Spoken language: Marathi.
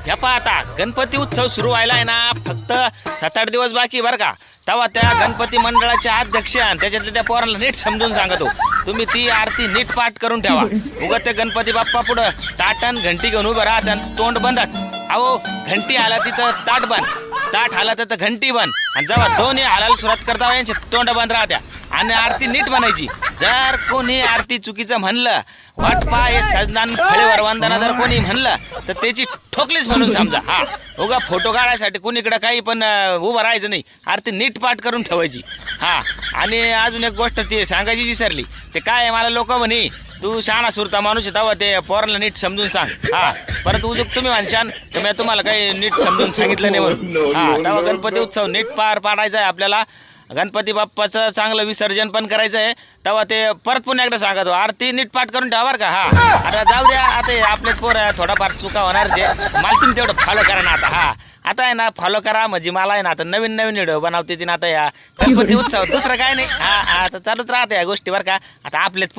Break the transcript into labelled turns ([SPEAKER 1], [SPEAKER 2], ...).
[SPEAKER 1] ह्या पहा आता गणपती उत्सव सुरू व्हायला आहे ना, फक्त 7-8 दिवस बाकी बरं का. तेव्हा त्या गणपती मंडळाचे अध्यक्ष आणि त्याच्यातल्या त्या पोरांना नीट समजून सांगतो, तुम्ही ती आरती नीट पाठ करून ठेवा. उगाच ते गणपती बाप्पा पुढं ताटन घंटी घेऊन उभं राहत आणि तोंड बंदच. अहो घंटी आला तिथं ताट बंद, ताट आला तर घंटी बंद, आणि जेव्हा दोन्ही हालायला सुरुवात करता यांचे तोंड बंद राहत्या आणि आरती नीट म्हणायची. जर कोणी आरती चुकीचं म्हणलं, वाटपा हे सजनान फळेवर वंदना जर कोणी म्हणलं तर त्याची ठोकलीच म्हणून समजा. हा उगा फोटो काढायसाठी कोणीकडे काही पण उभं राहायचं नाही, आरती नीट पाठ करून ठेवायची. हा आणि अजून एक गोष्ट ती सांगायची विसरली, ते काय मला लोक म्हणे तू शहाणा सुरता माणूस आहे, तेव्हा ते पोराला नीट समजून सांग. हा परत उजूक तुम्ही म्हणशान तर मी तुम्हाला काही नीट समजून सांगितलं नाही म्हणून. हा तेव्हा गणपती उत्सव नीट पार पाडायचा आहे आपल्याला. गणपती बाप्पाचं चांगलं विसर्जन पण करायचं आहे. तेव्हा ते परत पुन्हा एकदा सांगतो, आरती नीट पाठ करून ठेवा बरं का. हा आता जाऊ द्या, आता आपलेच पोर थोडाफार चुका होणार जे, मला तुम्ही तेवढं फॉलो करा ना आता. हा आता आहे ना फॉलो करा, म्हणजे मला आहे ना आता नवीन नवीन व्हिडिओ बनवते ती ना आता या गणपती उत्सव, दुसरं काय नाही. हा आता चालूच राहते या गोष्टी बरं का. आता आपलेच